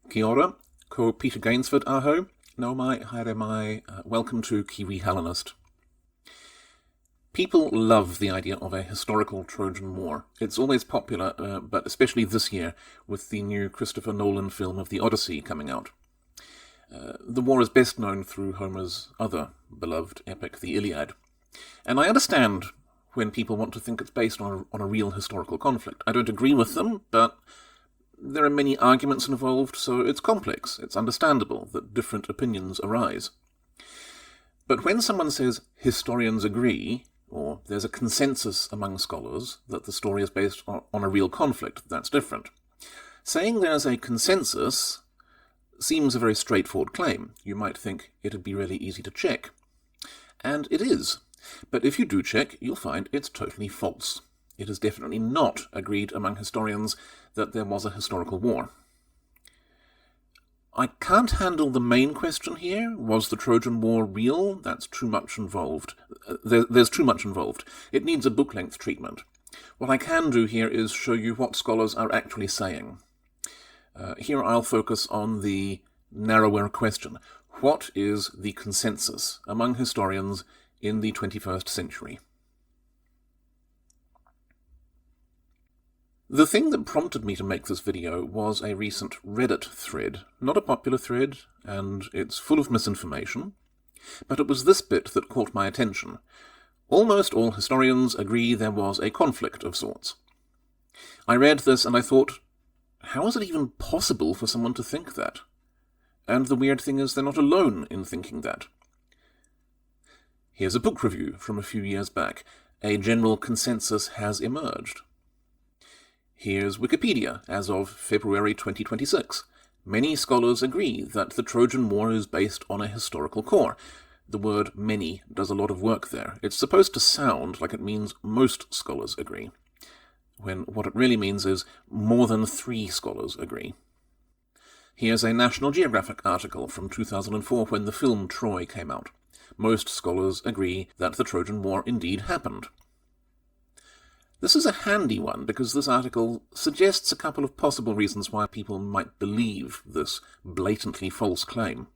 Kia ora, ko Peter Gainsford aho, no mai, haere mai, welcome to Kiwi Hellenist. People love the idea of a historical Trojan War. It's always popular, but especially this year, with the new Christopher Nolan film of the Odyssey coming out. The war is best known through Homer's other beloved epic, the Iliad. And I understand when people want to think it's based on a real historical conflict. I don't agree with them, but there are many arguments involved, so it's complex. It's understandable that different opinions arise. But when someone says historians agree, or there's a consensus among scholars that the story is based on a real conflict, that's different. Saying there's a consensus seems a very straightforward claim. You might think it'd be really easy to check. And it is. But if you do check, you'll find it's totally false. It is definitely not agreed among historians that there was a historical war. I can't handle the main question here. Was the Trojan War real? That's too much involved. There's too much involved. It needs a book-length treatment. What I can do here is show you what scholars are actually saying. Here I'll focus on the narrower question. What is the consensus among historians in the 21st century? The thing that prompted me to make this video was a recent Reddit thread. Not a popular thread, and it's full of misinformation, but it was this bit that caught my attention. Almost all historians agree there was a conflict of sorts. I read this and I thought, how is it even possible for someone to think that? And the weird thing is they're not alone in thinking that. Here's a book review from a few years back. A general consensus has emerged. Here's Wikipedia as of February 2026. Many scholars agree that the Trojan War is based on a historical core. The word many does a lot of work there. It's supposed to sound like it means most scholars agree, when what it really means is more than 3 scholars agree. Here's a National Geographic article from 2004 when the film Troy came out. Most scholars agree that the Trojan War indeed happened. This is a handy one because this article suggests a couple of possible reasons why people might believe this blatantly false claim.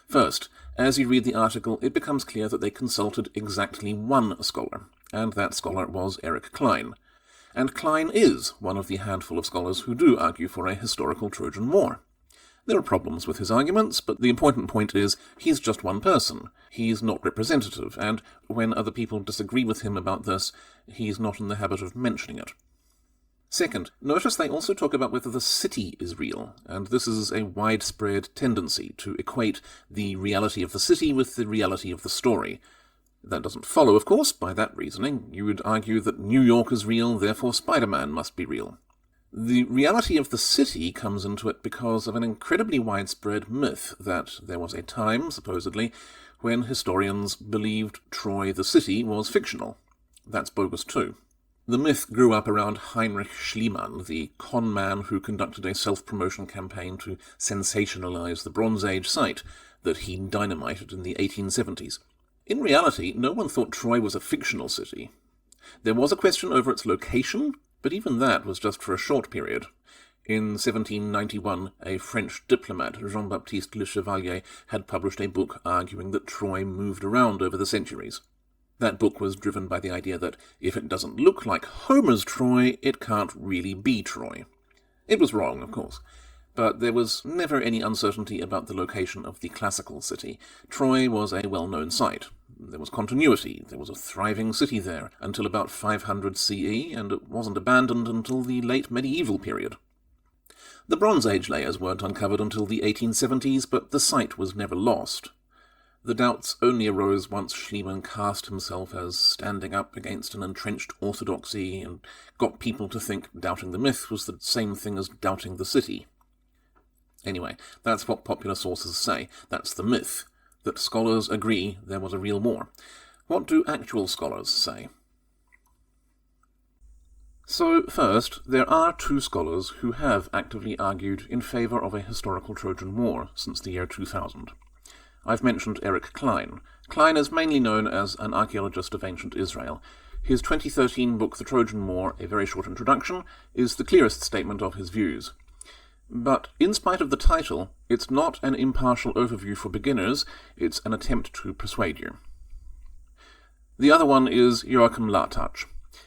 First, as you read the article, it becomes clear that they consulted exactly one scholar, and that scholar was Eric Klein. And Klein is one of the handful of scholars who do argue for a historical Trojan War. There are problems with his arguments, but the important point is he's just one person. He's not representative, and when other people disagree with him about this, he's not in the habit of mentioning it. Second, notice they also talk about whether the city is real, and this is a widespread tendency to equate the reality of the city with the reality of the story. That doesn't follow, of course. By that reasoning, you would argue that New York is real, therefore Spider-Man must be real. The reality of the city comes into it because of an incredibly widespread myth that there was a time, supposedly, when historians believed Troy the city was fictional. That's bogus too. The myth grew up around Heinrich Schliemann, the con man who conducted a self-promotion campaign to sensationalize the Bronze Age site that he dynamited in the 1870s. In reality, no one thought Troy was a fictional city. There was a question over its location, but even that was just for a short period. In 1791, a French diplomat, Jean-Baptiste Le Chevalier, had published a book arguing that Troy moved around over the centuries. That book was driven by the idea that if it doesn't look like Homer's Troy, it can't really be Troy. It was wrong, of course, but there was never any uncertainty about the location of the classical city. Troy was a well-known site. There was continuity. There was a thriving city there until about 500 CE, and it wasn't abandoned until the late medieval period. The Bronze Age layers weren't uncovered until the 1870s, but the site was never lost. The doubts only arose once Schliemann cast himself as standing up against an entrenched orthodoxy and got people to think doubting the myth was the same thing as doubting the city. Anyway, that's what popular sources say. That's the myth, that scholars agree there was a real war. What do actual scholars say? So, first, there are 2 scholars who have actively argued in favour of a historical Trojan War since the year 2000. I've mentioned Eric Klein. Klein is mainly known as an archaeologist of ancient Israel. His 2013 book The Trojan War, A Very Short Introduction, is the clearest statement of his views. But in spite of the title, it's not an impartial overview for beginners, it's an attempt to persuade you. The other one is Joachim Lartach.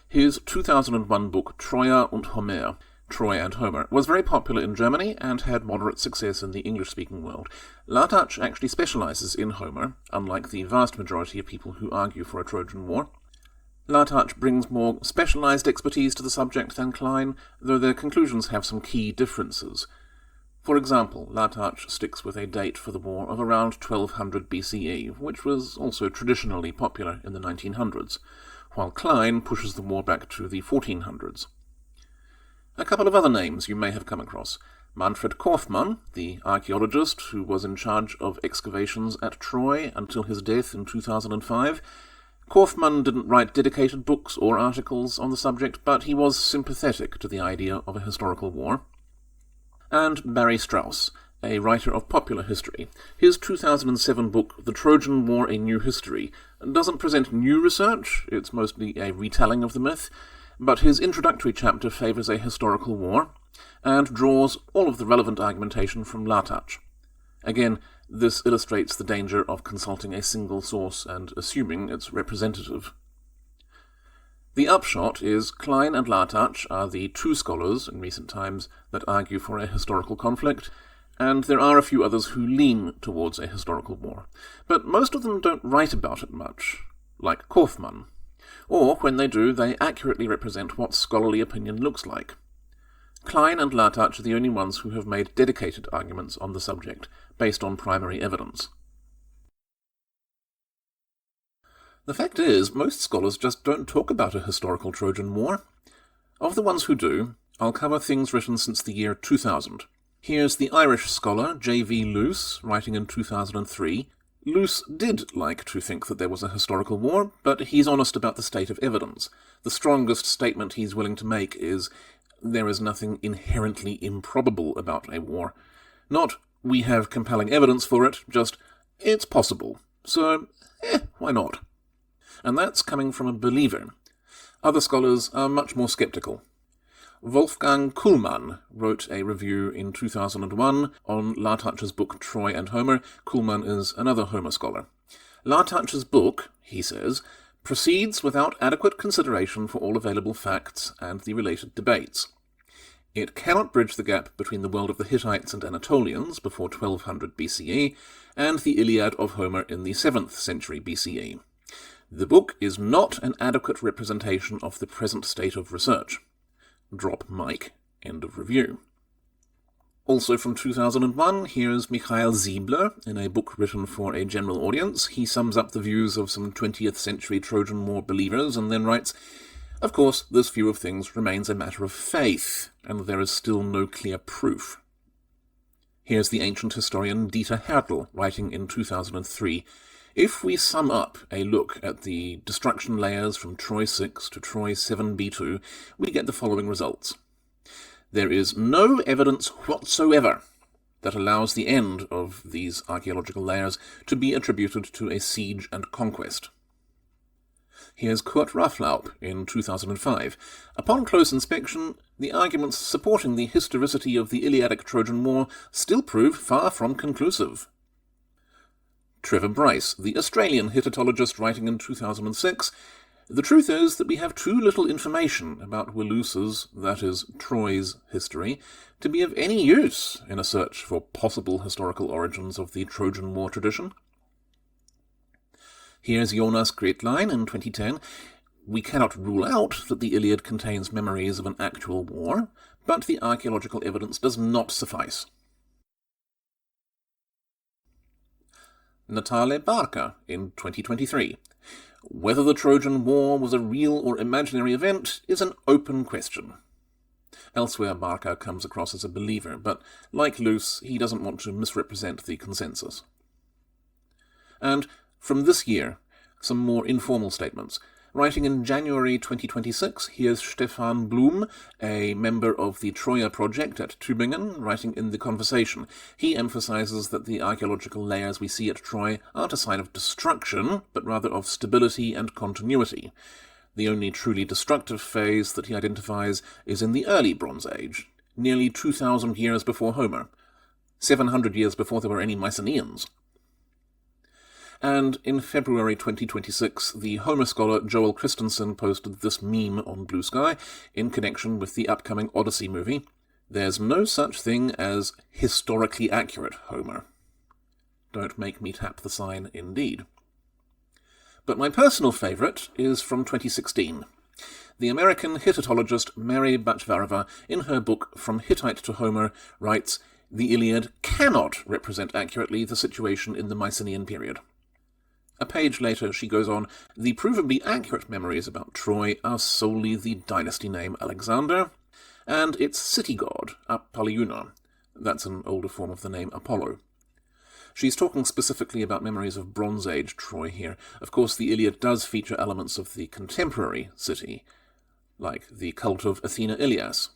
His 2001 book Troja und Homer, Troy and Homer, was very popular in Germany and had moderate success in the English-speaking world. Lartach actually specializes in Homer, unlike the vast majority of people who argue for a Trojan War. Lartach brings more specialized expertise to the subject than Klein, though their conclusions have some key differences. For example, Lartach sticks with a date for the war of around 1200 BCE, which was also traditionally popular in the 1900s, while Klein pushes the war back to the 1400s. A couple of other names you may have come across. Manfred Korfmann, the archaeologist who was in charge of excavations at Troy until his death in 2005. Korfmann didn't write dedicated books or articles on the subject, but he was sympathetic to the idea of a historical war. And Barry Strauss, a writer of popular history. His 2007 book, The Trojan War, A New History, doesn't present new research, it's mostly a retelling of the myth, but his introductory chapter favours a historical war, and draws all of the relevant argumentation from Lartach. Again, this illustrates the danger of consulting a single source and assuming it's representative. The upshot is Klein and Lartach are the two scholars in recent times that argue for a historical conflict, and there are a few others who lean towards a historical war. But most of them don't write about it much, like Korfmann. Or, when they do, they accurately represent what scholarly opinion looks like. Klein and Lartach are the only ones who have made dedicated arguments on the subject, based on primary evidence. The fact is, most scholars just don't talk about a historical Trojan War. Of the ones who do, I'll cover things written since the year 2000. Here's the Irish scholar J.V. Luce, writing in 2003. Luce did like to think that there was a historical war, but he's honest about the state of evidence. The strongest statement he's willing to make is, there is nothing inherently improbable about a war. Not, we have compelling evidence for it, just, it's possible. So, why not? And that's coming from a believer. Other scholars are much more sceptical. Wolfgang Kuhlmann wrote a review in 2001 on Lartach's book Troy and Homer. Kuhlmann is another Homer scholar. Lartach's book, he says, proceeds without adequate consideration for all available facts and the related debates. It cannot bridge the gap between the world of the Hittites and Anatolians before 1200 BCE and the Iliad of Homer in the 7th century BCE. The book is not an adequate representation of the present state of research. Drop mic. End of review. Also from 2001, here's Michael Siebler, in a book written for a general audience. He sums up the views of some 20th century Trojan War believers and then writes, of course, this view of things remains a matter of faith, and there is still no clear proof. Here's the ancient historian Dieter Hertel, writing in 2003, if we sum up a look at the destruction layers from Troy 6 to Troy 7b2, we get the following results. There is no evidence whatsoever that allows the end of these archaeological layers to be attributed to a siege and conquest. Here's Kurt Rafflaub in 2005. Upon close inspection, the arguments supporting the historicity of the Iliadic Trojan War still prove far from conclusive. Trevor Bryce, the Australian Hittitologist, writing in 2006, the truth is that we have too little information about Wilusa's, that is, Troy's, history, to be of any use in a search for possible historical origins of the Trojan War tradition. Here's Jonas Gretlein in 2010. We cannot rule out that the Iliad contains memories of an actual war, but the archaeological evidence does not suffice. Natale Barca in 2023. Whether the Trojan War was a real or imaginary event is an open question. Elsewhere, Barca comes across as a believer, but like Luce, he doesn't want to misrepresent the consensus. And from this year, some more informal statements. Writing in January 2026, here's Stefan Blum, a member of the Troja project at Tübingen, writing in The Conversation. He emphasizes that the archaeological layers we see at Troy aren't a sign of destruction, but rather of stability and continuity. The only truly destructive phase that he identifies is in the early Bronze Age. nearly 2,000 years before Homer, 700 years before there were any Mycenaeans. And in February 2026, the Homer scholar Joel Christensen posted this meme on Blue Sky in connection with the upcoming Odyssey movie. There's no such thing as historically accurate Homer. Don't make me tap the sign, indeed. But my personal favourite is from 2016. The American Hittitologist Mary Bachvarova, in her book From Hittite to Homer, writes, "The Iliad cannot represent accurately the situation in the Mycenaean period." A page later, she goes on, "The provably accurate memories about Troy are solely the dynasty name Alexander, and its city god, Apollyon. That's an older form of the name Apollo." She's talking specifically about memories of Bronze Age Troy here. Of course, the Iliad does feature elements of the contemporary city, like the cult of Athena Ilias.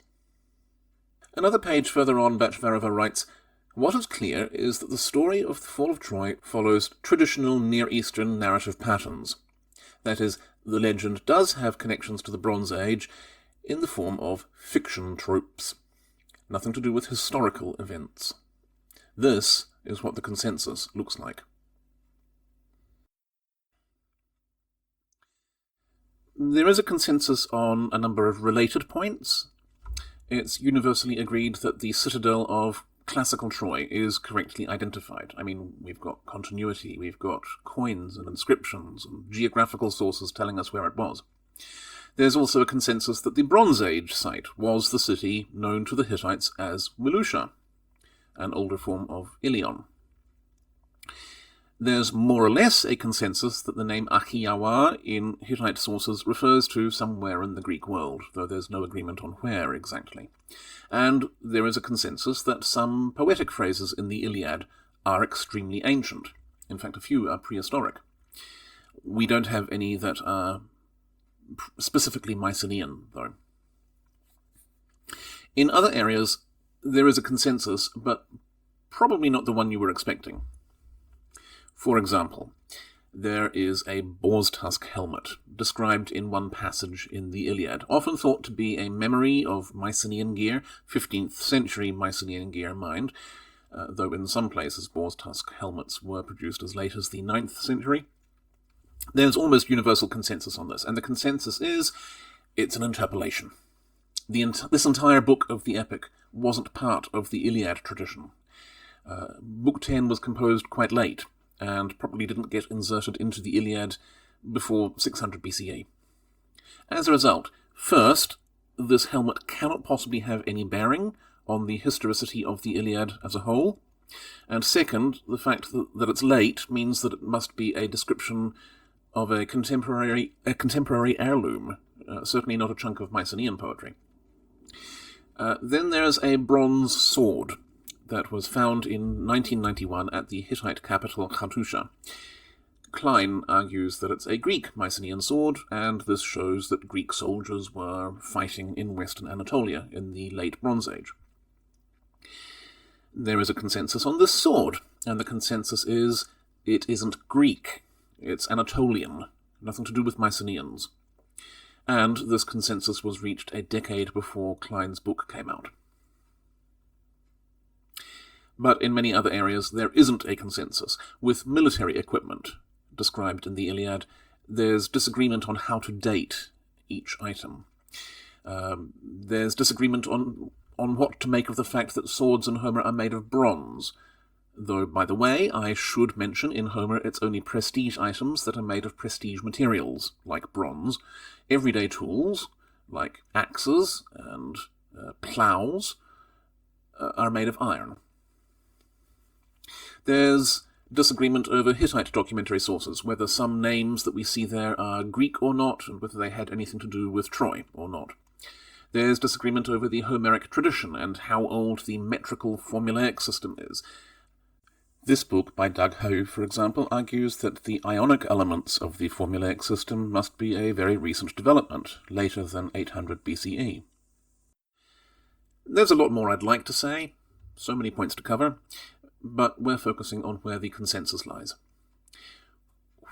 Another page further on, Bachvarova writes, "What is clear is that the story of the fall of Troy follows traditional Near Eastern narrative patterns. That is, the legend does have connections to the Bronze Age in the form of fiction tropes. Nothing to do with historical events. This is what the consensus looks like." There is a consensus on a number of related points. It's universally agreed that the citadel of classical Troy is correctly identified. I mean, we've got continuity, we've got coins and inscriptions and geographical sources telling us where it was. There's also a consensus that the Bronze Age site was the city known to the Hittites as Wilusha, an older form of Ilion. There's more or less a consensus that the name Achiawa in Hittite sources refers to somewhere in the Greek world, though there's no agreement on where exactly. And there is a consensus that some poetic phrases in the Iliad are extremely ancient. In fact, a few are prehistoric. We don't have any that are specifically Mycenaean, though. In other areas, there is a consensus, but probably not the one you were expecting. For example, there is a boar's tusk helmet, described in one passage in the Iliad, often thought to be a memory of Mycenaean gear, 15th century Mycenaean gear, mind, though in some places boar's tusk helmets were produced as late as the 9th century. There's almost universal consensus on this, and the consensus is it's an interpolation. This entire book of the epic wasn't part of the Iliad tradition. Book 10 was composed quite late, and probably didn't get inserted into the Iliad before 600 BCE. As a result, first, this helmet cannot possibly have any bearing on the historicity of the Iliad as a whole, and second, the fact that it's late means that it must be a description of a contemporary heirloom, certainly not a chunk of Mycenaean poetry. Then there's a bronze sword that was found in 1991 at the Hittite capital Hattusha. Klein argues that it's a Greek Mycenaean sword, and this shows that Greek soldiers were fighting in western Anatolia in the late Bronze Age. There is a consensus on this sword, and the consensus is it isn't Greek, it's Anatolian, nothing to do with Mycenaeans. And this consensus was reached a decade before Klein's book came out. But in many other areas there isn't a consensus. With military equipment described in the Iliad, there's disagreement on how to date each item. There's disagreement on what to make of the fact that swords in Homer are made of bronze. Though, by the way, I should mention in Homer it's only prestige items that are made of prestige materials, like bronze. Everyday tools, like axes and ploughs, are made of iron. There's disagreement over Hittite documentary sources, whether some names that we see there are Greek or not, and whether they had anything to do with Troy or not. There's disagreement over the Homeric tradition and how old the metrical formulaic system is. This book by Doug Howe, for example, argues that the ionic elements of the formulaic system must be a very recent development, later than 800 BCE. There's a lot more I'd like to say, so many points to cover, but we're focusing on where the consensus lies.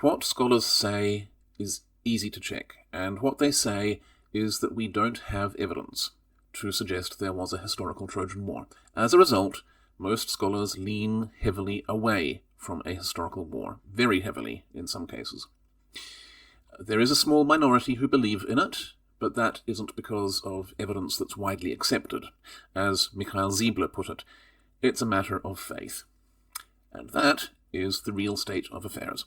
What scholars say is easy to check, and what they say is that we don't have evidence. to suggest there was a historical Trojan War. As a result, most scholars lean heavily away from a historical war, very heavily in some cases. There is a small minority who believe in it, but that isn't because of evidence that's widely accepted. As Mikhail Ziebler put it, it's a matter of faith. And that is the real state of affairs.